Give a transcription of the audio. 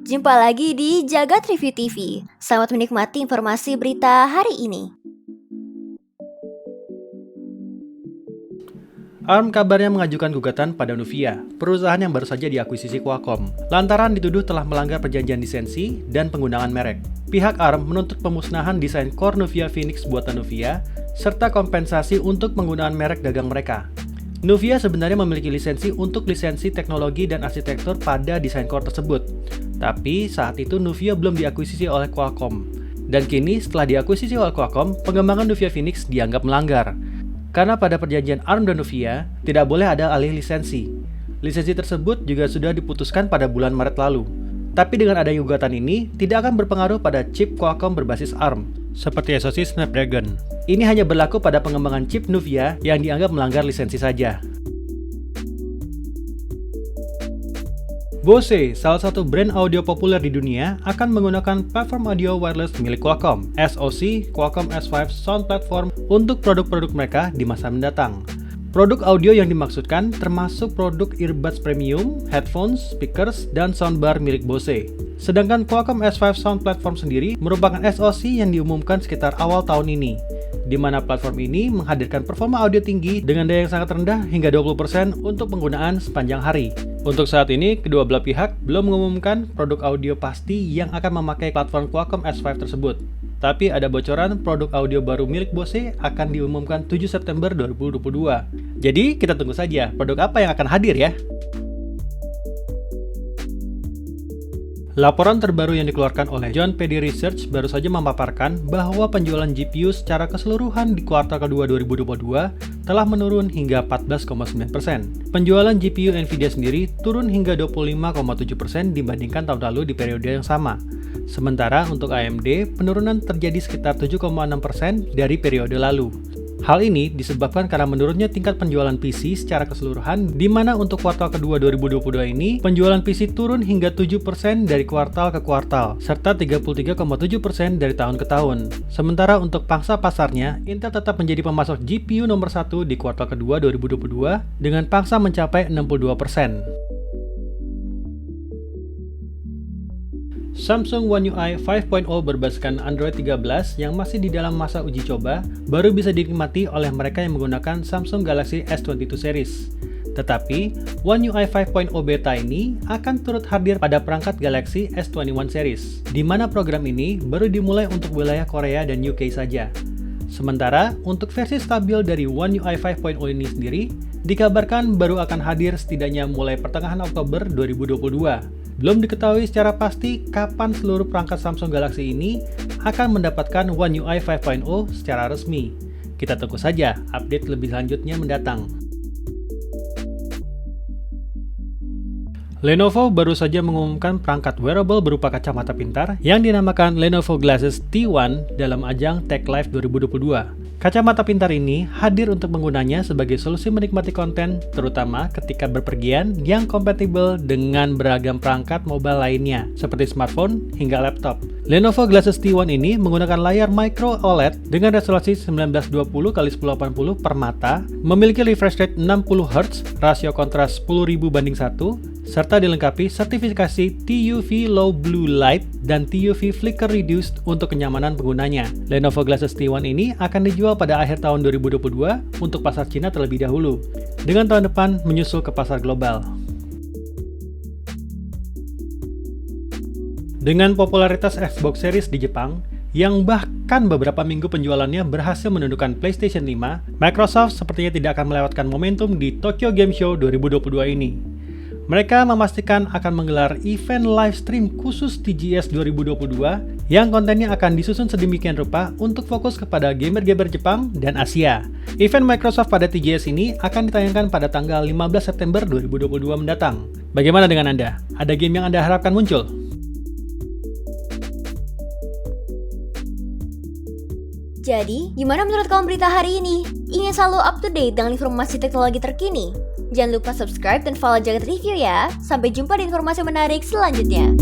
jumpa lagi di Jagat Review TV. Selamat menikmati informasi berita hari ini. ARM kabarnya mengajukan gugatan pada Nuvia, perusahaan yang baru saja diakuisisi Qualcomm, lantaran dituduh telah melanggar perjanjian lisensi dan penggunaan merek. Pihak ARM menuntut pemusnahan desain core Nuvia Phoenix buatan Nuvia, serta kompensasi untuk penggunaan merek dagang mereka. Nuvia sebenarnya memiliki lisensi untuk lisensi teknologi dan arsitektur pada desain core tersebut. Tapi saat itu Nuvia belum diakuisisi oleh Qualcomm. Dan kini setelah diakuisisi oleh Qualcomm, pengembangan Nuvia Phoenix dianggap melanggar. Karena pada perjanjian ARM dan Nuvia, tidak boleh ada alih lisensi. Lisensi tersebut juga sudah diputuskan pada bulan Maret lalu. Tapi dengan adanya gugatan ini, tidak akan berpengaruh pada chip Qualcomm berbasis ARM, seperti SoC Snapdragon. Ini hanya berlaku pada pengembangan chip Nuvia yang dianggap melanggar lisensi saja. Bose, salah satu brand audio populer di dunia, akan menggunakan platform audio wireless milik Qualcomm, SoC Qualcomm S5 Sound Platform, untuk produk-produk mereka di masa mendatang. Produk audio yang dimaksudkan termasuk produk earbuds premium, headphones, speakers, dan soundbar milik Bose. Sedangkan Qualcomm S5 Sound Platform sendiri merupakan SoC yang diumumkan sekitar awal tahun ini, di mana platform ini menghadirkan performa audio tinggi dengan daya yang sangat rendah hingga 20% untuk penggunaan sepanjang hari. Untuk saat ini, kedua belah pihak belum mengumumkan produk audio pasti yang akan memakai platform Qualcomm S5 tersebut. Tapi ada bocoran produk audio baru milik Bose akan diumumkan 7 September 2022. Jadi kita tunggu saja produk apa yang akan hadir ya. Laporan terbaru yang dikeluarkan oleh John Page Research baru saja memaparkan bahwa penjualan GPU secara keseluruhan di kuartal kedua 2022 telah menurun hingga 14,9%. Penjualan GPU Nvidia sendiri turun hingga 25,7% dibandingkan tahun lalu di periode yang sama. Sementara untuk AMD, penurunan terjadi sekitar 7,6% dari periode lalu. Hal ini disebabkan karena menurunnya tingkat penjualan PC secara keseluruhan, di mana untuk kuartal kedua 2022 ini, penjualan PC turun hingga 7% dari kuartal ke kuartal, serta 33,7% dari tahun ke tahun. Sementara untuk pangsa pasarnya, Intel tetap menjadi pemasok GPU nomor 1 di kuartal kedua 2022, dengan pangsa mencapai 62%. Samsung One UI 5.0 berbasiskan Android 13 yang masih di dalam masa uji coba baru bisa dinikmati oleh mereka yang menggunakan Samsung Galaxy S22 series. Tetapi, One UI 5.0 beta ini akan turut hadir pada perangkat Galaxy S21 series, di mana program ini baru dimulai untuk wilayah Korea dan UK saja. Sementara, untuk versi stabil dari One UI 5.0 ini sendiri, dikabarkan baru akan hadir setidaknya mulai pertengahan Oktober 2022. Belum diketahui secara pasti kapan seluruh perangkat Samsung Galaxy ini akan mendapatkan One UI 5.0 secara resmi. Kita tunggu saja update lebih lanjutnya mendatang. Lenovo baru saja mengumumkan perangkat wearable berupa kacamata pintar yang dinamakan Lenovo Glasses T1 dalam ajang Tech Live 2022. Kacamata pintar ini hadir untuk penggunanya sebagai solusi menikmati konten, terutama ketika berpergian yang kompatibel dengan beragam perangkat mobile lainnya, seperti smartphone hingga laptop. Lenovo Glasses T1 ini menggunakan layar micro OLED dengan resolusi 1920x1080 per mata, memiliki refresh rate 60Hz, rasio kontras 10.000 banding 1, serta dilengkapi sertifikasi TUV Low Blue Light dan TUV Flicker Reduced untuk kenyamanan penggunanya. Lenovo Glasses T1 ini akan dijual pada akhir tahun 2022 untuk pasar Cina terlebih dahulu, dengan tahun depan menyusul ke pasar global. Dengan popularitas Xbox Series di Jepang, yang bahkan beberapa minggu penjualannya berhasil menundukkan PlayStation 5, Microsoft sepertinya tidak akan melewatkan momentum di Tokyo Game Show 2022 ini. Mereka memastikan akan menggelar event live stream khusus TGS 2022 yang kontennya akan disusun sedemikian rupa untuk fokus kepada gamer-gamer Jepang dan Asia. Event Microsoft pada TGS ini akan ditayangkan pada tanggal 15 September 2022 mendatang. Bagaimana dengan Anda? Ada game yang Anda harapkan muncul? Jadi, gimana menurut kamu berita hari ini? Ingin selalu up to date dengan informasi teknologi terkini? Jangan lupa subscribe dan follow Jagat Review ya. Sampai jumpa di informasi menarik selanjutnya.